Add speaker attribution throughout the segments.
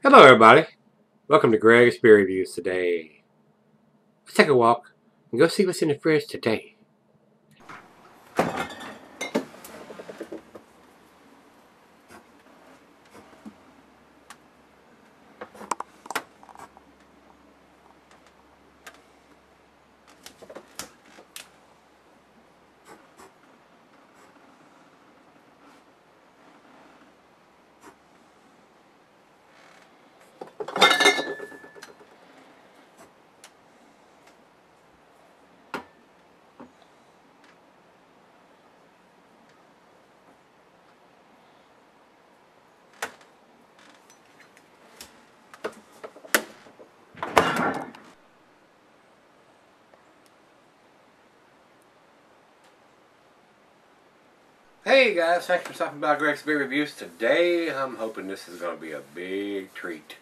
Speaker 1: Hello everybody, welcome to Gregsbeerreviews today. Let's take a walk and go see what's in the fridge today. Hey guys, thanks for stopping by Gregsbeerreviews today. I'm hoping this is going to be a big treat.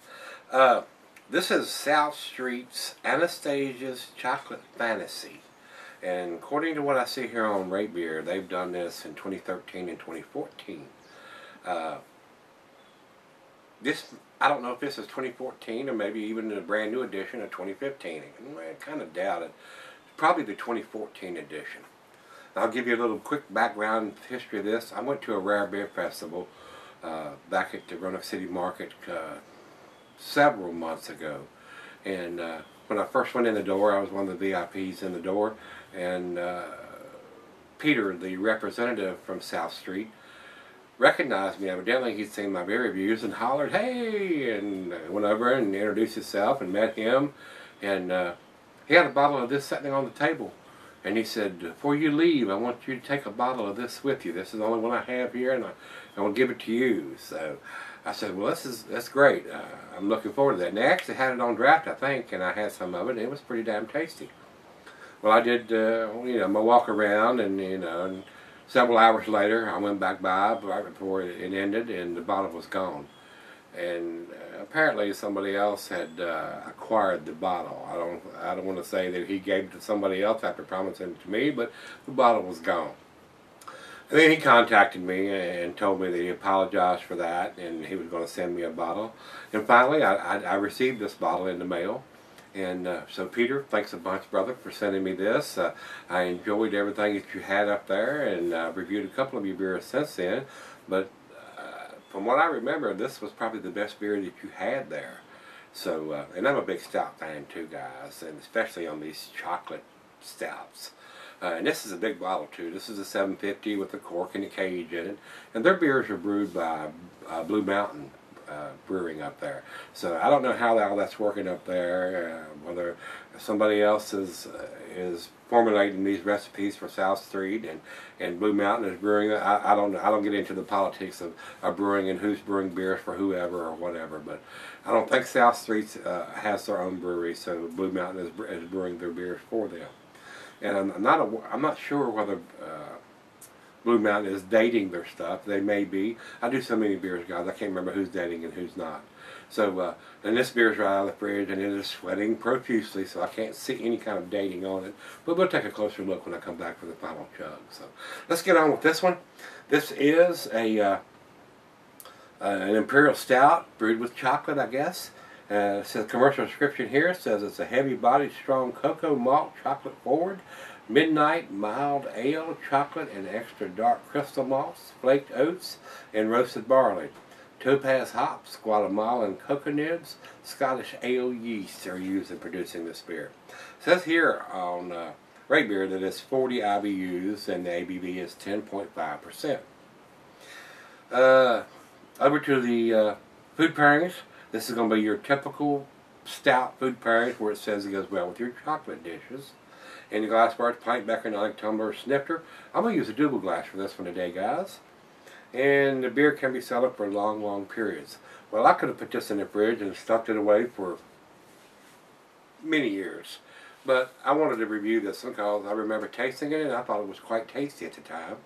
Speaker 1: This is South Street's Anastasia's Chocolate Fantasy. And according to what I see here on Rate Beer, they've done this in 2013 and 2014. I don't know if this is 2014 or maybe even a brand new edition of 2015. I kind of doubt it. Probably the 2014 edition. I'll give you a little quick background history of this. I went to a rare beer festival back at the Roanoke City Market several months ago. And when I first went in the door, I was one of the VIPs in the door. And Peter, the representative from South Street, recognized me. Evidently, he'd seen my beer reviews and hollered, "Hey!" And I went over and introduced himself and met him. And he had a bottle of this sitting on the table. And he said, "Before you leave, I want you to take a bottle of this with you. This is the only one I have here, and I will give it to you." So I said, "Well, that's great. I'm looking forward to that." And they actually had it on draft, I think, and I had some of it, and it was pretty damn tasty. Well, I did, my walk around, and and several hours later, I went back by right before it ended, and the bottle was gone. And apparently somebody else had acquired the bottle. I don't want to say that he gave it to somebody else after promising it to me, but the bottle was gone. And then he contacted me and told me that he apologized for that and he was going to send me a bottle. And finally I received this bottle in the mail. And so Peter, thanks a bunch, brother, for sending me this. I enjoyed everything that you had up there, and I've reviewed a couple of your beers since then. But from what I remember, this was probably the best beer that you had there. So, and I'm a big stout fan too, guys, and especially on these chocolate stouts. And this is a big bottle too. This is a 750 with a cork and a cage in it. And their beers are brewed by Blue Mountain Brewing up there. So I don't know how all that's working up there. Whether somebody else is formulating these recipes for South Street and Blue Mountain is brewing. I don't get into the politics of brewing and who's brewing beers for whoever or whatever. But I don't think South Street has their own brewery, so Blue Mountain is brewing their beers for them. And I'm not sure whether Blue Mountain is dating their stuff. They may be. I do so many beers, guys. I can't remember who's dating and who's not. So, and this beer's right out of the fridge, and it is sweating profusely, so I can't see any kind of dating on it. But we'll take a closer look when I come back for the final chug. So, let's get on with this one. This is an Imperial Stout brewed with chocolate, I guess. It says commercial description here. It says it's a heavy-bodied, strong cocoa malt, chocolate forward. Midnight mild ale, chocolate and extra dark crystal malts, flaked oats, and roasted barley. Topaz hops, Guatemalan cocoa nibs, Scottish ale yeast are used in producing this beer. It says here on Rate Beer that it's 40 IBUs and the ABV is 10.5%. Over to the food pairings. This is going to be your typical stout food pairings where it says it goes well with your chocolate dishes. And your glass bars, pint, becker, knife, tumbler, snifter. I'm going to use a double glass for this one today, guys. And the beer can be settled for long, long periods. Well, I could have put this in the fridge and stuffed it away for many years. But I wanted to review this one because I remember tasting it and I thought it was quite tasty at the time.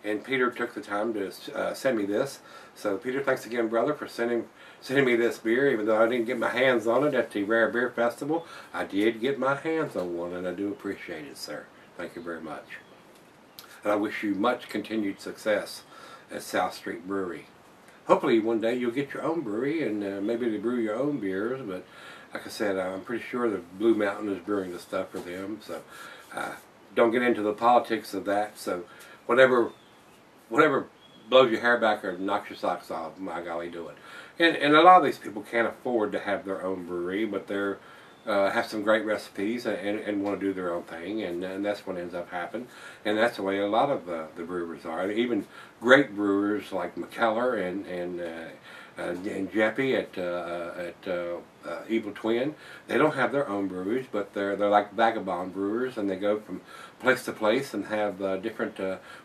Speaker 1: And Peter took the time to send me this. So Peter, thanks again, brother, for sending me this beer. Even though I didn't get my hands on it at the Rare Beer Festival, I did get my hands on one, and I do appreciate it, sir. Thank you very much. And I wish you much continued success at South Street Brewery. hopefully one day you'll get your own brewery and maybe to brew your own beers. But like I said, I'm pretty sure the Blue Mountain is brewing the stuff for them. So don't get into the politics of that. So whatever blows your hair back or knocks your socks off, my golly, do it. And a lot of these people can't afford to have their own brewery, but they're have some great recipes and want to do their own thing, and that's what ends up happening. And that's the way a lot of the brewers are. Even great brewers like McKellar and Jeppy at Evil Twin, they don't have their own breweries, but they're like vagabond brewers, and they go from place to place and have different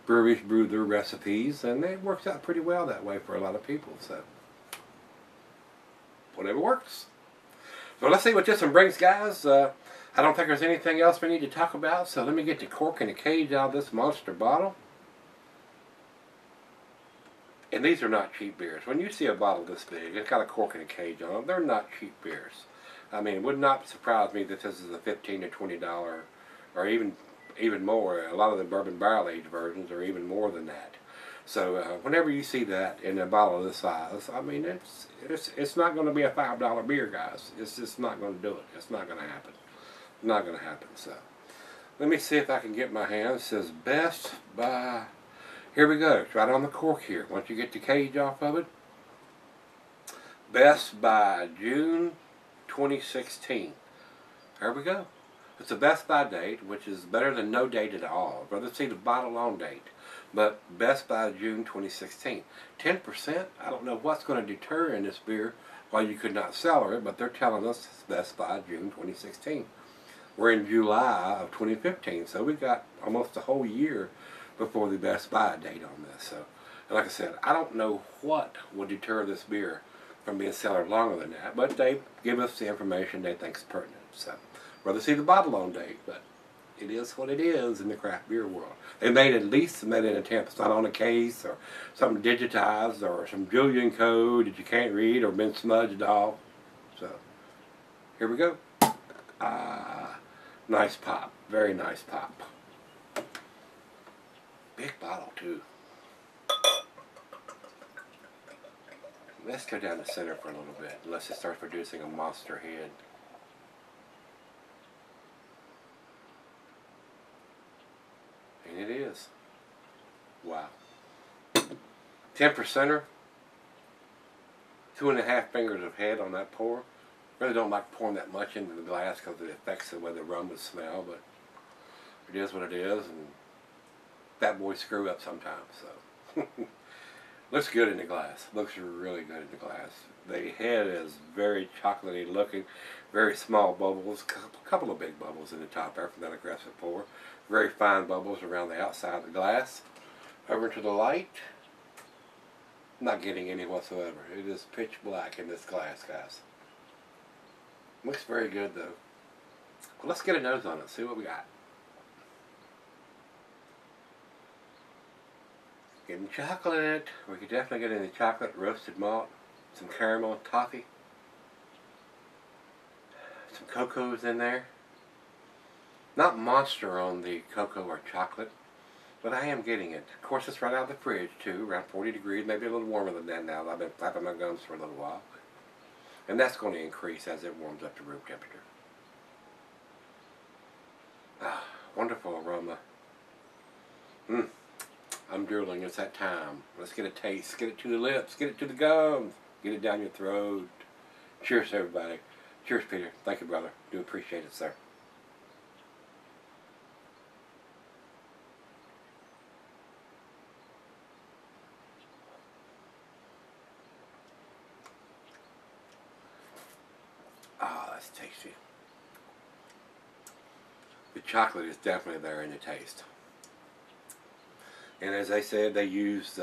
Speaker 1: breweries brew their recipes, and it works out pretty well that way for a lot of people. So whatever works. So let's see what this one brings, guys. I don't think there's anything else we need to talk about, so let me get the cork and the cage out of this monster bottle. And these are not cheap beers. When you see a bottle this big, it's got a cork and a cage on them, they're not cheap beers. I mean, it would not surprise me that this is a $15 to $20, or even more. A lot of the bourbon barrel aged versions are even more than that. So whenever you see that in a bottle of this size, I mean, it's not going to be a $5 beer, guys. It's just not going to do it. It's not going to happen. Not going to happen. So let me see if I can get my hand. It says Best by. Here we go. It's right on the cork here. Once you get the cage off of it, Best by June 2016. There we go. It's a Best by date, which is better than no date at all. I'd rather see the bottle on date. But Best by June 2016. 10%, I don't know what's going to deter in this beer why you could not sell it, but they're telling us it's Best by June 2016. We're in July of 2015, so we got almost a whole year before the Best by date on this. So, and like I said, I don't know what will deter this beer from being sold longer than that, but they give us the information they think is pertinent. So, rather see the bottle on date, but it is what it is in the craft beer world. They made at least made an attempt. It's not on a case or something digitized or some Julian code that you can't read or been smudged off. So here we go. Nice pop. Very nice pop. Big bottle too. Let's go down the center for a little bit unless it starts producing a monster head. And it is. Wow. 10%er. 2.5 fingers of head on that pour. Really don't like pouring that much into the glass because it affects the way the rum would smell, but it is what it is, and fat boys screw up sometimes, so. Looks good in the glass. Looks really good in the glass. The head is very chocolatey looking, very small bubbles, a couple of big bubbles in the top there from that aggressive pour. Very fine bubbles around the outside of the glass. Over to the light. Not getting any whatsoever. It is pitch black in this glass, guys. Looks very good though. Well, let's get a nose on it, see what we got. Getting chocolate. We could definitely get any chocolate, roasted malt, some caramel, toffee. Some cocoa's in there. Not monster on the cocoa or chocolate, but I am getting it. Of course, it's right out of the fridge too, around 40 degrees, maybe a little warmer than that now. I've been flapping my gums for a little while. And that's going to increase as it warms up to room temperature. Ah, wonderful aroma. I'm drooling. It's that time. Let's get a taste. Get it to the lips. Get it to the gums. Get it down your throat. Cheers, everybody. Cheers, Peter. Thank you, brother. Do appreciate it, sir. Ah, that's tasty. The chocolate is definitely there in the taste. And as I said, they used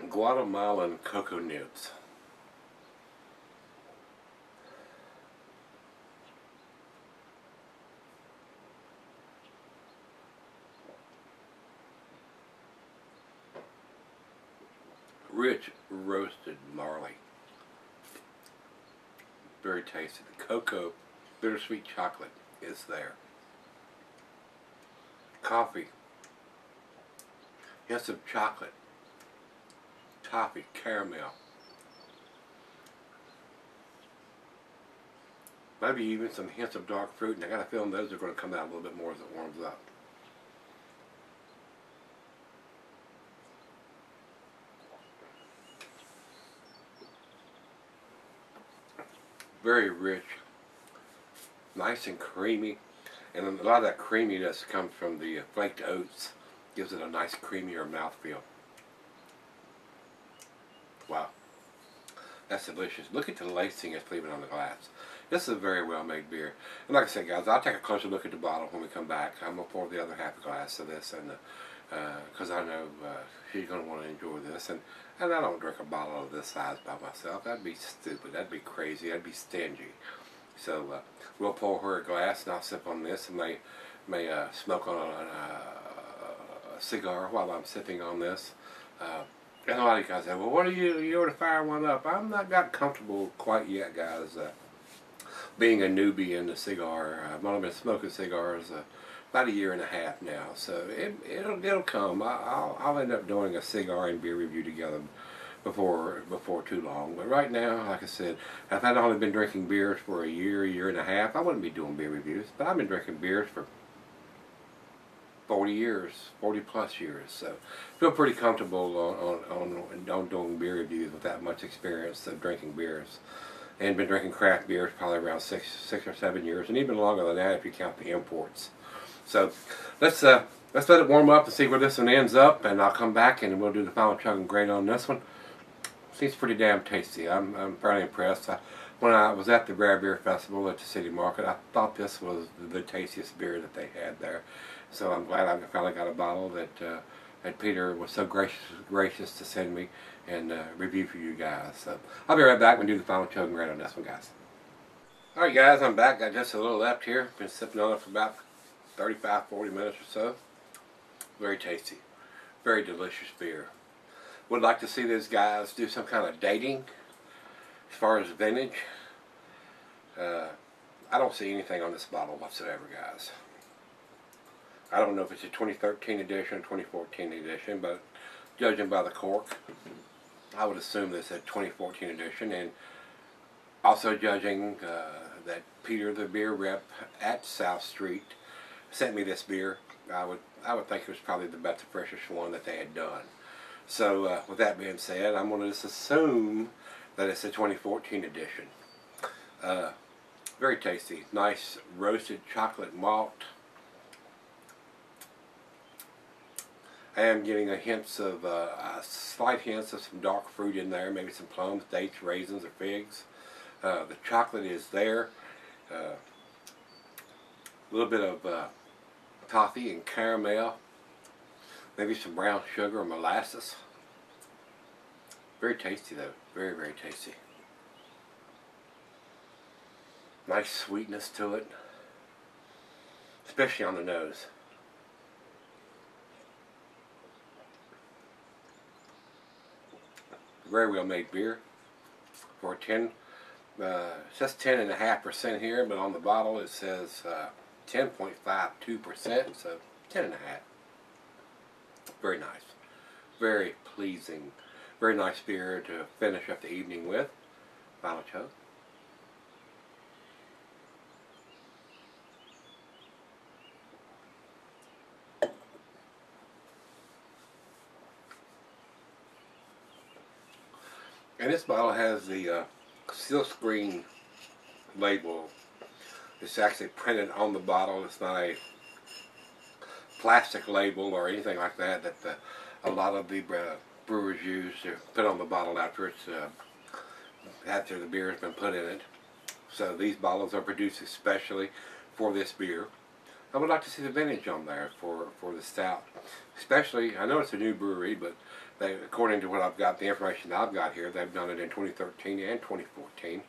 Speaker 1: Guatemalan cocoa nibs. Rich roasted barley. Very tasty. The cocoa, bittersweet chocolate is there. Coffee. Hints of chocolate. toffee, caramel. Maybe even some hints of dark fruit, and I got a feeling those are going to come out a little bit more as it warms up. Very rich, nice and creamy, and a lot of that creaminess comes from the flaked oats. Gives it a nice creamier mouthfeel. Wow, that's delicious. Look at the lacing it's leaving on the glass. This is a very well made beer. And like I said, guys, I'll take a closer look at the bottle when we come back. I'm going to pour the other half a glass of this, and because I know she's going to want to enjoy this. And I don't drink a bottle of this size by myself. That'd be stupid. That'd be crazy. That'd be stingy. So we'll pour her a glass, and I'll sip on this, and may smoke on a cigar while I'm sipping on this. And a lot of you guys say, well, what are you ought to fire one up? I'm not got comfortable quite yet, guys. Being a newbie in the cigar, I've only been smoking cigars about 1.5 years now, so it'll come. I'll end up doing a cigar and beer review together before too long. But right now, like I said, if I'd only been drinking beers for 1.5 years, I wouldn't be doing beer reviews. But I've been drinking beers for 40 years, 40 plus years, so I feel pretty comfortable on doing beer reviews with that much experience of drinking beers. And been drinking craft beers probably around 6 or 7 years, and even longer than that if you count the imports. So let's let it warm up and see where this one ends up, and I'll come back and we'll do the final chug and grade on this one. Seems pretty damn tasty. I'm fairly impressed. When I was at the Rare Beer Festival at the City Market, I thought this was the tastiest beer that they had there. So I'm glad I finally got a bottle that Peter was so gracious to send me and review for you guys. So I'll be right back and do the final chug and grade on this one, guys. Alright guys, I'm back. Got just a little left here. Been sipping on it for about 35-40 minutes or so. Very tasty. Very delicious beer. Would like to see these guys do some kind of dating as far as vintage. I don't see anything on this bottle whatsoever, guys. I don't know if it's a 2013 edition or 2014 edition, but judging by the cork, I would assume this is a 2014 edition. And also judging that Peter, the beer rep at South Street, sent me this beer, I would think it was probably the best, the freshest one that they had done. So with that being said, I'm going to just assume that it's a 2014 edition. Very tasty, nice roasted chocolate malt. I am getting slight hints of some dark fruit in there, maybe some plums, dates, raisins, or figs. The chocolate is there. A little bit of toffee and caramel, maybe some brown sugar or molasses. Very tasty though, very, very tasty. Nice sweetness to it, especially on the nose. Very well made beer for a 10. It says 10.5% here, but on the bottle it says 10.52%, so 10.5. Very nice, very pleasing, very nice beer to finish up the evening with. Final chug. And this bottle has the silkscreen label. It's actually printed on the bottle. It's not a plastic label or anything like that a lot of the brewers use to put on the bottle after the beer has been put in it. So these bottles are produced especially for this beer. I would like to see the vintage on there for the stout. Especially, I know it's a new brewery, but according to what I've got, the information that I've got here, they've done it in 2013 and 2014.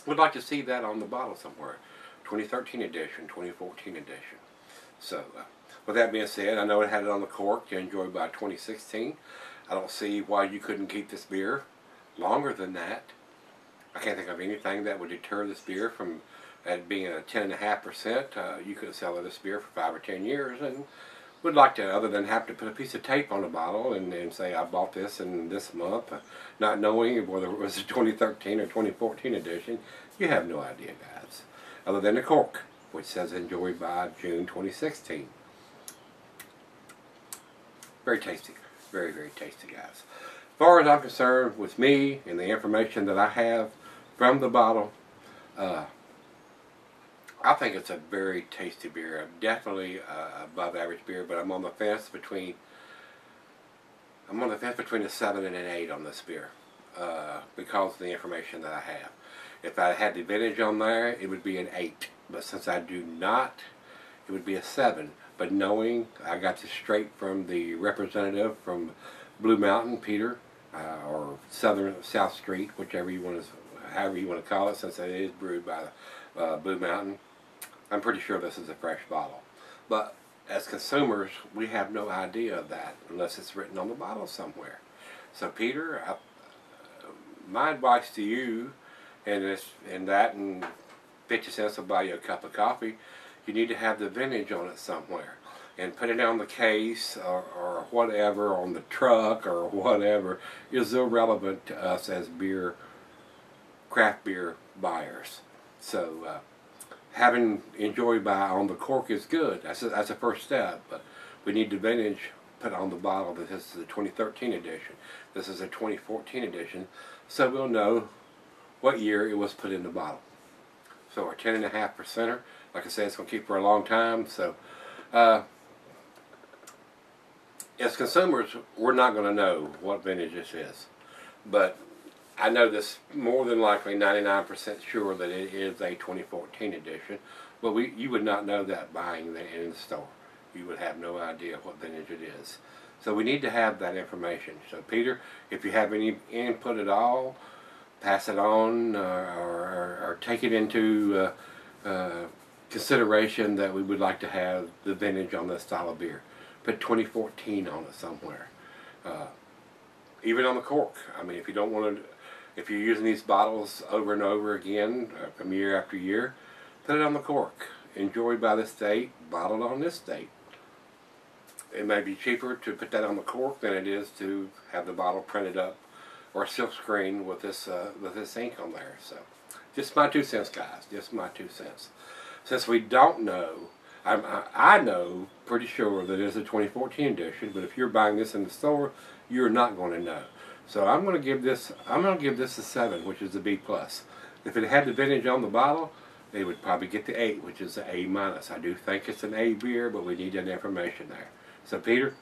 Speaker 1: Would like to see that on the bottle somewhere. 2013 edition, 2014 edition. So, with that being said, I know it had it on the cork, enjoyed by 2016. I don't see why you couldn't keep this beer longer than that. I can't think of anything that would deter this beer from being at 10.5%. You could sell this beer for 5 or 10 years and would like to, other than have to put a piece of tape on the bottle and say I bought this in this month, not knowing whether it was a 2013 or 2014 edition. You have no idea, guys. Other than the cork, which says enjoyed by June 2016. Very tasty. Very, very tasty, guys. As far as I'm concerned, with me and the information that I have from the bottle, I think it's a very tasty beer. Definitely above average beer, but I'm on the fence between a 7 and an 8 on this beer because of the information that I have. If I had the vintage on there, it would be an 8. But since I do not, it would be a 7. But knowing I got this straight from the representative from Blue Mountain, Peter, or South Street, however you want to call it, since it is brewed by Blue Mountain, I'm pretty sure this is a fresh bottle. But as consumers, we have no idea of that unless it's written on the bottle somewhere. So Peter, my advice to you, and 50 cents will buy you a cup of coffee, you need to have the vintage on it somewhere. And put it on the case or whatever, on the truck or whatever, is irrelevant to us as craft beer buyers. So having enjoyed by on the cork is good. That's a first step. But we need the vintage put on the bottle that this is a 2013 edition. This is a 2014 edition. So we'll know what year it was put in the bottle. So our 10.5%er, like I said, it's going to keep for a long time. So as consumers, we're not going to know what vintage this is. But I know this more than likely 99% sure that it is a 2014 edition. But you would not know that buying it in the store. You would have no idea what vintage it is. So we need to have that information. So Peter, if you have any input at all, pass it on or take it into consideration that we would like to have the vintage on this style of beer. Put 2014 on it somewhere. Even on the cork. I mean, if you don't want to, if you're using these bottles over and over again from year after year, put it on the cork. Enjoyed by this date, bottled on this date. It may be cheaper to put that on the cork than it is to have the bottle printed up or silk screen with this ink on there. So, just my 2 cents, guys. Just my 2 cents. Since we don't know, I know pretty sure that it is a 2014 edition. But if you're buying this in the store, you're not going to know. So I'm going to give this a 7, which is a B+. If it had the vintage on the bottle, they would probably get the 8, which is an A-. I do think it's an A beer, but we need that information there. So Peter,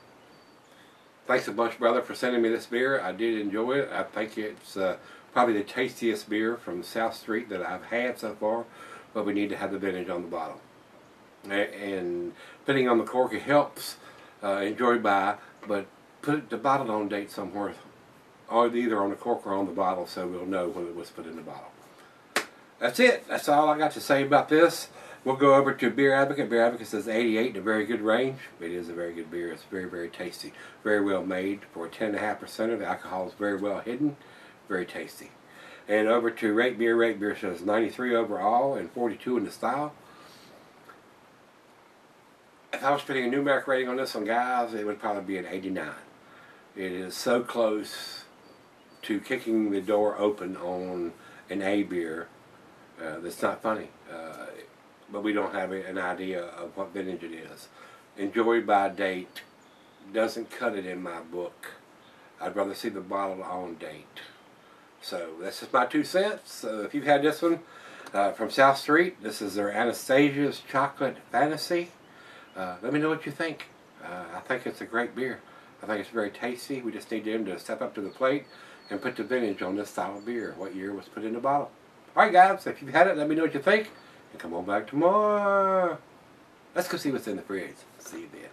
Speaker 1: thanks a bunch, brother, for sending me this beer. I did enjoy it. I think it's probably the tastiest beer from South Street that I've had so far, but we need to have the vintage on the bottle. And putting on the cork, it helps enjoyed by, but put the bottle on date somewhere, either on the cork or on the bottle, so we'll know when it was put in the bottle. That's it. That's all I got to say about this. We'll go over to Beer Advocate. Beer Advocate says 88 in a very good range. It is a very good beer. It's very, very tasty. Very well made. For 10.5%, the alcohol is very well hidden. Very tasty. And over to Rate Beer. Rate Beer says 93 overall and 42 in the style. If I was putting a numeric rating on this one, guys, it would probably be an 89. It is so close to kicking the door open on an A beer that's not funny. But we don't have an idea of what vintage it is. Enjoyed by date doesn't cut it in my book. I'd rather see the bottle on date. So that's just my 2 cents. So if you've had this one from South Street, this is their Anastasia's Chocolate Fantasy. Let me know what you think. I think it's a great beer. I think it's very tasty. We just need them to step up to the plate and put the vintage on this style of beer. What year it was put in the bottle. Alright guys, if you've had it, let me know what you think. And come on back tomorrow. Let's go see what's in the fridge. See you then.